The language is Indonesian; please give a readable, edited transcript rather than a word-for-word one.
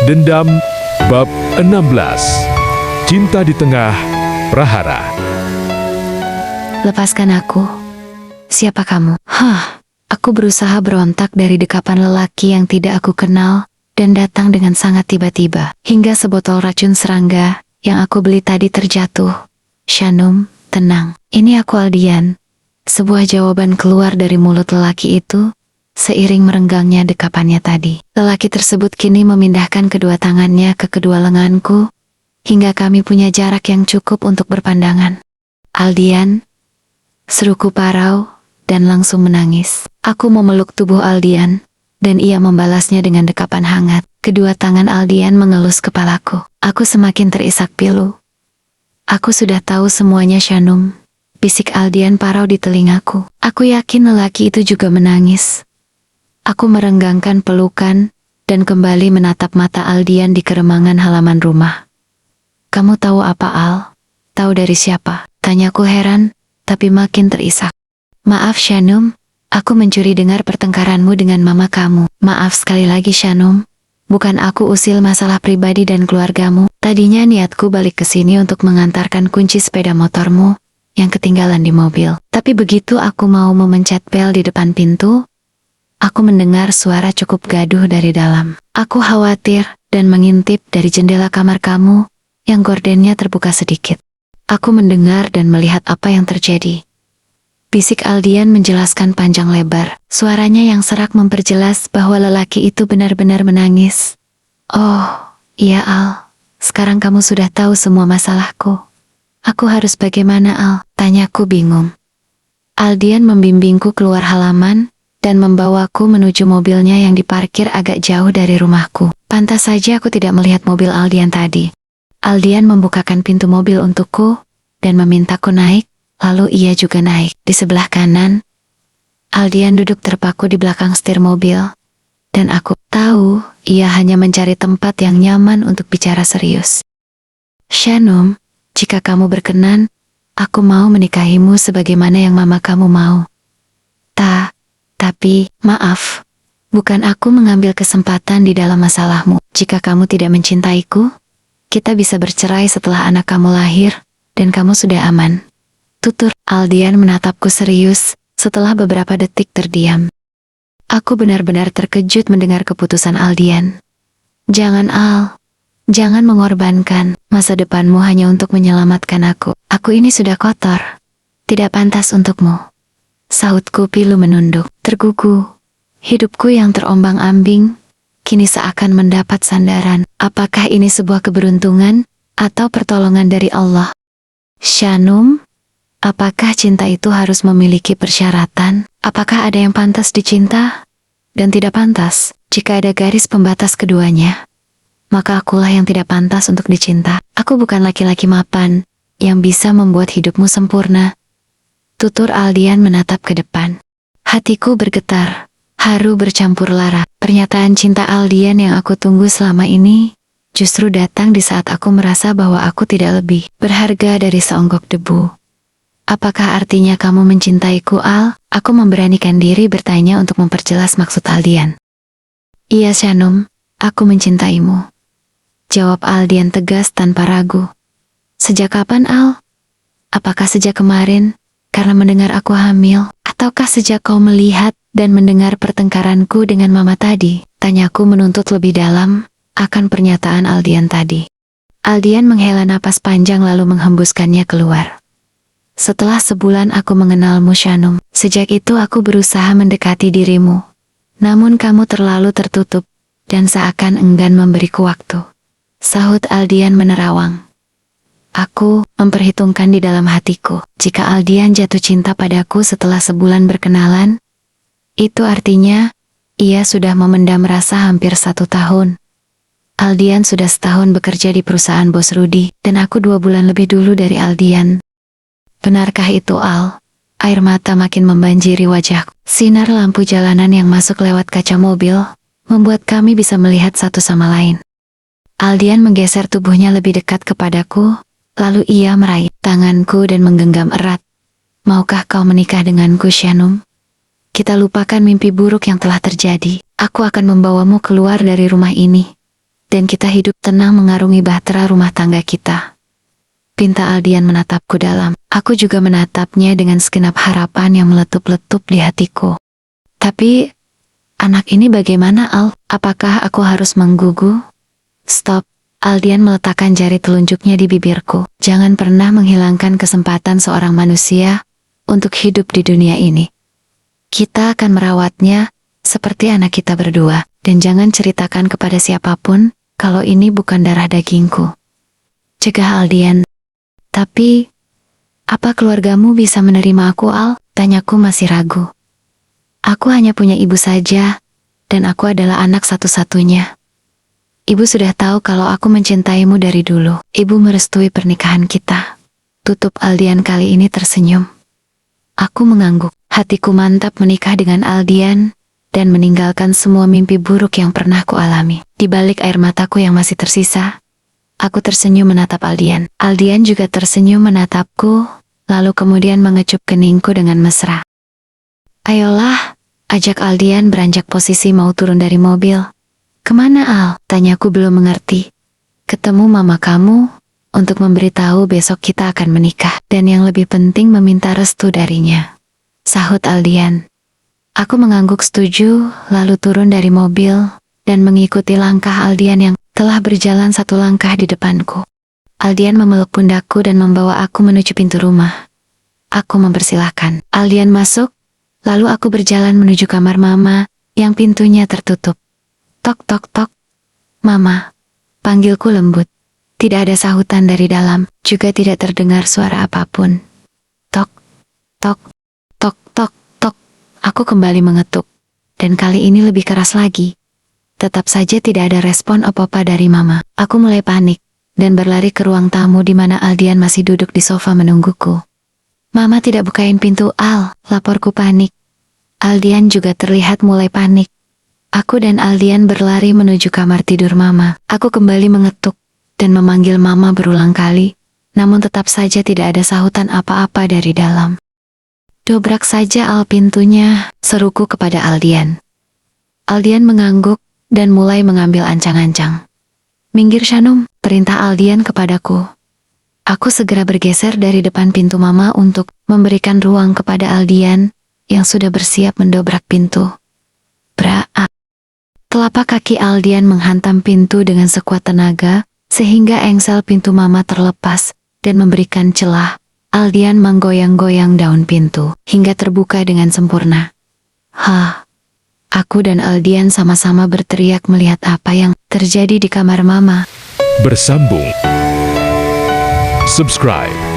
Dendam Bab 16. Cinta di Tengah Prahara. Lepaskan aku. Siapa kamu? Aku berusaha berontak dari dekapan lelaki yang tidak aku kenal dan datang dengan sangat tiba-tiba. Hingga sebotol racun serangga yang aku beli tadi terjatuh. Shanum, tenang. Ini aku Aldian. Sebuah jawaban keluar dari mulut lelaki itu seiring merenggangnya dekapannya tadi. Lelaki tersebut kini memindahkan kedua tangannya ke kedua lenganku hingga kami punya jarak yang cukup untuk berpandangan. Aldian, seruku parau dan langsung menangis. Aku memeluk tubuh Aldian dan ia membalasnya dengan dekapan hangat. Kedua tangan Aldian mengelus kepalaku. Aku semakin terisak pilu. Aku sudah tahu semuanya, Shanum. Bisik Aldian parau di telingaku. Aku yakin lelaki itu juga menangis. Aku merenggangkan pelukan dan kembali menatap mata Aldian di keremangan halaman rumah. Kamu tahu apa, Al? Tahu dari siapa? Tanyaku heran, tapi makin terisak. Maaf, Shanum. Aku mencuri dengar pertengkaranmu dengan mama kamu. Maaf sekali lagi, Shanum. Bukan aku usil masalah pribadi dan keluargamu. Tadinya niatku balik ke sini untuk mengantarkan kunci sepeda motormu yang ketinggalan di mobil. Tapi begitu aku mau memencet bel di depan pintu, aku mendengar suara cukup gaduh dari dalam. Aku khawatir dan mengintip dari jendela kamar kamu yang gordennya terbuka sedikit. Aku mendengar dan melihat apa yang terjadi. Bisik Aldian menjelaskan panjang lebar. Suaranya yang serak memperjelas bahwa lelaki itu benar-benar menangis. Oh, iya Al. Sekarang kamu sudah tahu semua masalahku. Aku harus bagaimana, Al? Tanyaku bingung. Aldian membimbingku keluar halaman dan membawaku menuju mobilnya yang diparkir agak jauh dari rumahku. Pantas saja aku tidak melihat mobil Aldian tadi. Aldian membukakan pintu mobil untukku dan memintaku naik, lalu ia juga naik. Di sebelah kanan, Aldian duduk terpaku di belakang setir mobil, dan aku tahu ia hanya mencari tempat yang nyaman untuk bicara serius. Shanum, jika kamu berkenan, aku mau menikahimu sebagaimana yang mama kamu mau. Tapi, maaf, bukan aku mengambil kesempatan di dalam masalahmu. Jika kamu tidak mencintaiku, kita bisa bercerai setelah anak kamu lahir, dan kamu sudah aman. Tutur. Aldian menatapku serius, setelah beberapa detik terdiam. Aku benar-benar terkejut mendengar keputusan Aldian. Jangan, Al. Jangan mengorbankan masa depanmu hanya untuk menyelamatkan aku. Aku ini sudah kotor. Tidak pantas untukmu. Sahutku pilu menunduk. Tergugu. Hidupku yang terombang-ambing kini seakan mendapat sandaran. Apakah ini sebuah keberuntungan atau pertolongan dari Allah? Shanum, apakah cinta itu harus memiliki persyaratan? Apakah ada yang pantas dicinta dan tidak pantas? Jika ada garis pembatas keduanya, maka akulah yang tidak pantas untuk dicinta. Aku bukan laki-laki mapan yang bisa membuat hidupmu sempurna. Tutur Aldian menatap ke depan. Hatiku bergetar, haru bercampur lara. Pernyataan cinta Aldian yang aku tunggu selama ini justru datang di saat aku merasa bahwa aku tidak lebih berharga dari seonggok debu. Apakah artinya kamu mencintaiku, Al? Aku memberanikan diri bertanya untuk memperjelas maksud Aldian. Iya, Shanum, aku mencintaimu. Jawab Aldian tegas tanpa ragu. Sejak kapan, Al? Apakah sejak kemarin, karena mendengar aku hamil? Ataukah sejak kau melihat dan mendengar pertengkaranku dengan mama tadi? Tanyaku menuntut lebih dalam akan pernyataan Aldian tadi. Aldian menghela napas panjang lalu menghembuskannya keluar. Setelah sebulan aku mengenalmu, Shanum. Sejak itu aku berusaha mendekati dirimu. Namun kamu terlalu tertutup dan seakan enggan memberiku waktu. Sahut Aldian menerawang. Aku memperhitungkan di dalam hatiku. Jika Aldian jatuh cinta padaku setelah sebulan berkenalan, itu artinya ia sudah memendam rasa hampir 1 tahun. Aldian sudah setahun bekerja di perusahaan bos Rudy, dan aku 2 bulan lebih dulu dari Aldian. Benarkah itu, Al? Air mata makin membanjiri wajahku. Sinar lampu jalanan yang masuk lewat kaca mobil membuat kami bisa melihat satu sama lain. Aldian menggeser tubuhnya lebih dekat kepadaku, lalu ia meraih tanganku dan menggenggam erat. Maukah kau menikah denganku, Shanum? Kita lupakan mimpi buruk yang telah terjadi. Aku akan membawamu keluar dari rumah ini. dan kita hidup tenang mengarungi bahtera rumah tangga kita. Pinta Aldian menatapku dalam. Aku juga menatapnya dengan segenap harapan yang meletup-letup di hatiku. Tapi, anak ini bagaimana, Al? Apakah aku harus menggugu? Stop. Aldian meletakkan jari telunjuknya di bibirku. Jangan pernah menghilangkan kesempatan seorang manusia untuk hidup di dunia ini. Kita akan merawatnya seperti anak kita berdua. Dan jangan ceritakan kepada siapapun kalau ini bukan darah dagingku. Cegah Aldian. Tapi, apa keluargamu bisa menerima aku, Al? Tanyaku masih ragu. Aku hanya punya ibu saja, dan aku adalah anak satu-satunya. Ibu sudah tahu kalau aku mencintaimu dari dulu. Ibu merestui pernikahan kita. Tutup Aldian kali ini tersenyum. Aku mengangguk. Hatiku mantap menikah dengan Aldian, dan meninggalkan semua mimpi buruk yang pernah kualami. Di balik air mataku yang masih tersisa, aku tersenyum menatap Aldian. Aldian juga tersenyum menatapku, lalu kemudian mengecup keningku dengan mesra. Ayolah, ajak Aldian beranjak posisi mau turun dari mobil. Kemana, Al? Tanyaku belum mengerti. Ketemu mama kamu, untuk memberitahu besok kita akan menikah, dan yang lebih penting meminta restu darinya. Sahut Aldian. Aku mengangguk setuju, lalu turun dari mobil, dan mengikuti langkah Aldian yang telah berjalan satu langkah di depanku. Aldian memeluk pundakku dan membawa aku menuju pintu rumah. Aku mempersilahkan Aldian masuk, lalu aku berjalan menuju kamar mama, yang pintunya tertutup. Tok tok tok. Mama, panggilku lembut. Tidak ada sahutan dari dalam, juga tidak terdengar suara apapun. Tok, tok, tok, tok, tok. Aku kembali mengetuk, dan kali ini lebih keras lagi. Tetap saja tidak ada respon apa-apa dari mama. Aku mulai panik, dan berlari ke ruang tamu di mana Aldian masih duduk di sofa menungguku. Mama tidak bukain pintu, Al, laporku panik. Aldian juga terlihat mulai panik. Aku dan Aldian berlari menuju kamar tidur mama. Aku kembali mengetuk, dan memanggil mama berulang kali, namun tetap saja tidak ada sahutan apa-apa dari dalam. Dobrak saja, Al, pintunya, seruku kepada Aldian. Aldian mengangguk, dan mulai mengambil ancang-ancang. Minggir Shanum, perintah Aldian kepadaku. Aku segera bergeser dari depan pintu mama untuk memberikan ruang kepada Aldian, yang sudah bersiap mendobrak pintu. Braa. Telapak kaki Aldian menghantam pintu dengan sekuat tenaga, sehingga engsel pintu mama terlepas, dan memberikan celah. Aldian menggoyang-goyang daun pintu, hingga terbuka dengan sempurna. Hah. Aku dan Aldian sama-sama berteriak melihat apa yang terjadi di kamar mama. Bersambung. Subscribe.